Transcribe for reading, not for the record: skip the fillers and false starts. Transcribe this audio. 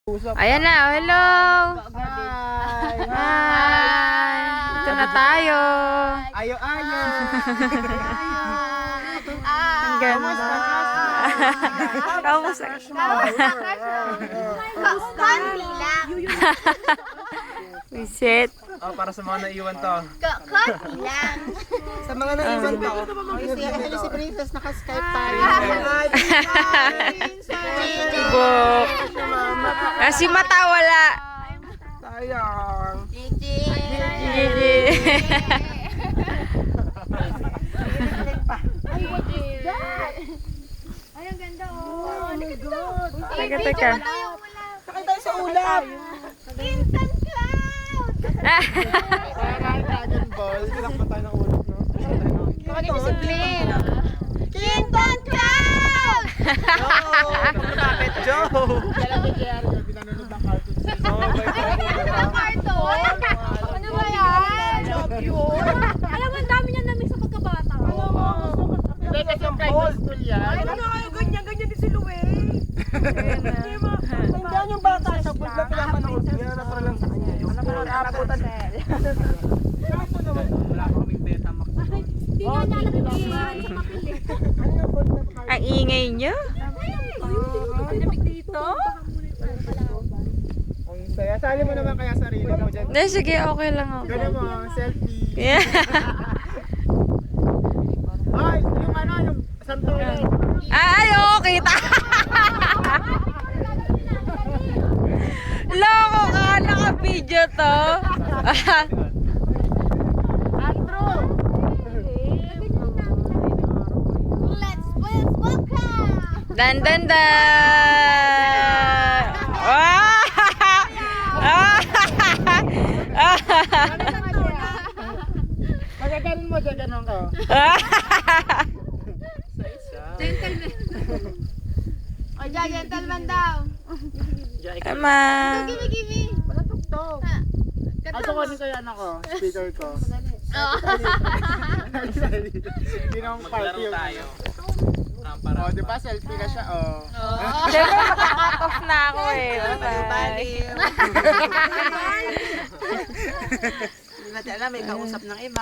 Ayan na, hello! Hi! Hi! Ito na tayo! Ayo! Ang ganda! Kamusta? Konti lang. Visit! Oh, para sa mga naiwan to. Konti lang. Sa mga naiwan to. Hello si Princess, naka-Skype tayo. Buk! Kasi mata wala! Sayang. Gigi. Gigi! Ay, ang ganda oh. Oh my God. Teka, teka. Sakay tayo sa ulap. Instant cloud. Dragon Ball. Sinakpan tayo ng ulap, no? Sakay tayo sa plane. Instant cloud. Kapit, Joe! Pinanonood ng cartoons. Ang cartoon? Ano ba yan? Alam mo, ang dami niya namin sa pagkabata. Hindi kasi yung private school yan. Ganyan din si Louie. Nandiyan yung bata sa pool na pinapanood niya. Natara lang sa kanya. Yung nabutan. Wala pa kaming Betamax. Hindi nga niya alam yung sa papel eh. Ang ingay nyo? Lamig dito. Ang saya. Sali mo naman kaya sarili mo dyan. Hindi, sige, okay lang ako. Gano'n mo, selfie. Yeah. Ay, yung ano, yung santunan. Ay, oo, kita! Loko ka, naka-video to. Welcome. Dan, dan, dan! Wow! Magaganon mo dyan, ganon ka. O, dyan, gentleman daw. Ama! Gimme. Wala tuktok. Ato ko ko yan ako, speaker ko. Hindi naman party yung tayo. Oh, di ba selfie na siya, oh. Siyempre, makakat off na ako eh. Bye-bye. Hindi natin alam, may kausap ng iba.